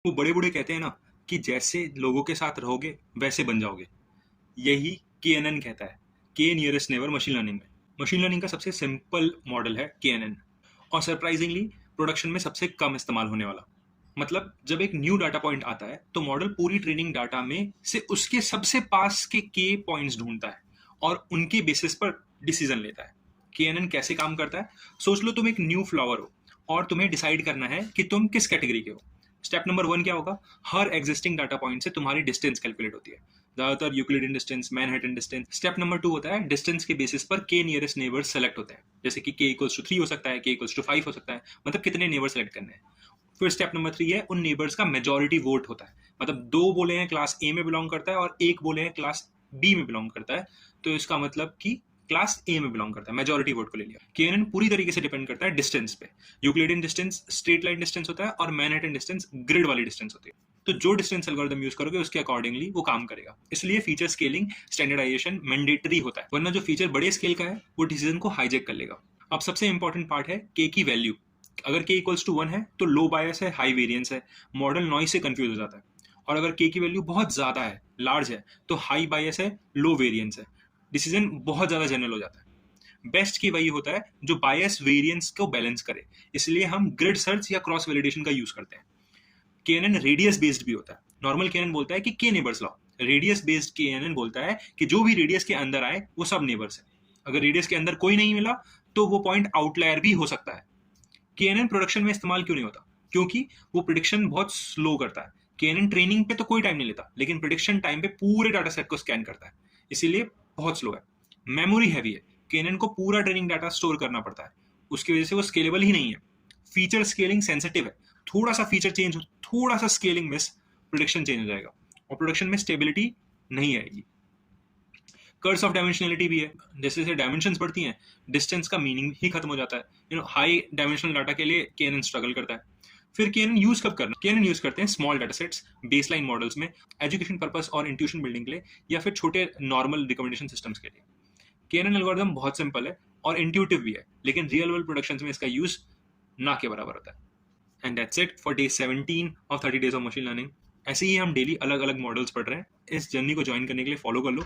वो बड़े-बूढ़े कहते हैं ना कि जैसे लोगों के साथ रहोगे, वैसे बन जाओगे। यही केएनएन कहता है, के नियरेस्ट नेबर मशीन लर्निंग में। मशीन लर्निंग का सबसे सिंपल मॉडल है केएनएन और सरप्राइजिंगली प्रोडक्शन में सबसे कम इस्तेमाल होने वाला। मतलब जब एक न्यू डाटा पॉइंट आता है, तो मॉडल पूरी ट्रेनिंग डाटा में से उसके सबसे पास के के पॉइंट्स ढूँढता है और उनके बेसिस पर डिसीजन लेता है। केएनएन कैसे काम करता है? सोच लो तुम एक न्यू फ्लावर हो और तुम्हें डिसाइड करना है कि तुम किस कैटेगरी के हो। स्टेप नंबर 1 क्या होगा? हर एग्जिस्टिंग डाटा पॉइंट से तुम्हारी डिस्टेंस कैलकुलेट होती है। ज़्यादातर Euclidean distance, Manhattan distance. Step number 2 होता है डिस्टेंस के बेसिस पर के नियरेस्ट नेबर्स सेलेक्ट होते हैं। जैसे कि के इक्वल्स टू 3 हो सकता है, के इक्वल्स टू 5 हो सकता है, मतलब कितने नेबर सेलेक्ट करने हैं। फिर स्टेप नंबर 3 है उन नेबर्स का मेजॉरिटी वोट होता है। मतलब 2 बोले हैं क्लास ए में बिलोंग करता है और 1 बोले हैं क्लास बी में बिलोंग करता है, तो इसका मतलब कि क्लास ए में बिलोंग करता है, मेजॉरिटी वोट को ले लिया। केएनएन पूरी तरीके से डिपेंड करता है डिस्टेंस पे। Euclidean distance straight line distance होता है और मैनहट्टन डिस्टेंस ग्रिड वाली डिस्टेंस होती है। तो जो डिस्टेंस एल्गोरिथम यूज करोगे उसके अकॉर्डिंगली वो काम करेगा। इसलिए फीचर स्केलिंग स्टैंडर्डाइजेशन मैंडेटरी होता है, वरना जो फीचर बड़े स्केल का है वो डिसीजन को हाईजेक कर लेगा। अब सबसे इंपॉर्टेंट पार्ट है के की वैल्यू। अगर के इक्वल्स टू 1 है तो लो बायस है, हाई वेरिएंस है, मॉडल नॉइज से कंफ्यूज हो जाता है। और अगर के की वैल्यू बहुत ज्यादा है, लार्ज है, तो हाई बायस है, लो वेरिएंस है, डिसीजन बहुत ज्यादा जनरल हो जाता है। बेस्ट की वही होता है जो बायस वेरिएंस को बैलेंस करे। इसलिए हम ग्रिड सर्च या क्रॉस वैलिडेशन का यूज करते हैं। केएनएन रेडियस बेस्ड भी होता है। नॉर्मल केएनएन बोलता है कि के नेबर्स लाओ। रेडियस बेस्ड केएनएन बोलता है कि जो भी रेडियस के अंदर आए वो सब नेबर्स है। अगर रेडियस के अंदर कोई नहीं मिला तो वो पॉइंट आउटलायर भी हो सकता है। केएनएन प्रोडक्शन में इस्तेमाल क्यों नहीं होता? क्योंकि वो प्रिडिक्शन बहुत स्लो करता है। केएनएन ट्रेनिंग पे तो कोई टाइम नहीं लेता, लेकिन प्रिडिक्शन टाइम पे पूरे डाटा सेट को स्कैन करता है, इसीलिए बहुत स्लो है। मेमोरी हैवी है, केएनएन को पूरा ट्रेनिंग डाटा स्टोर करना पड़ता है, उसकी वजह से वो स्केलेबल ही नहीं है। फीचर स्केलिंग सेंसिटिव है, थोड़ा सा फीचर चेंज हो, थोड़ा सा स्केलिंग मिस, प्रोडक्शन चेंज हो जाएगा और प्रोडक्शन में स्टेबिलिटी नहीं आएगी। कर्स ऑफ डायमेंशनलिटी भी है। जैसे जैसे डायमेंशंस बढ़ती हैं, डिस्टेंस का मीनिंग ही खत्म हो जाता है। हाई डायमेंशनल डाटा के लिए केएनएन स्ट्रगल करता है। फिर केएनएन यूज कब करना? केएनएन यूज करते हैं small data sets, baseline models में, एजुकेशन पर्पस और इंट्यूशन बिल्डिंग के लिए, या फिर छोटे नॉर्मल रिकमेंडेशन सिस्टम्स के लिए। केएनएन एल्गोरिथम बहुत सिंपल है और इंट्यूटिव भी है, लेकिन रियल वर्ल्ड प्रोडक्शन में इसका यूज ना के बराबर होता है। And that's it for day 17 of 30 days of machine learning. ऐसे ही हम डेली अलग अलग मॉडल्स पढ़ रहे हैं। इस जर्नी को ज्वाइन करने के लिए फॉलो कर लो।